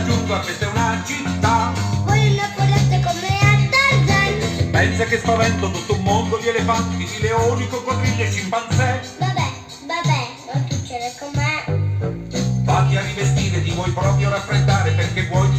giungla, questa è una città. Vuoi una foresta come a Tarzan? Pensa che spavento tutto un mondo di elefanti, di leoni, coccodrilli e scimpanzé. Vabbè, non succede con me. Vatti a rivestire, ti vuoi proprio raffreddare perché vuoi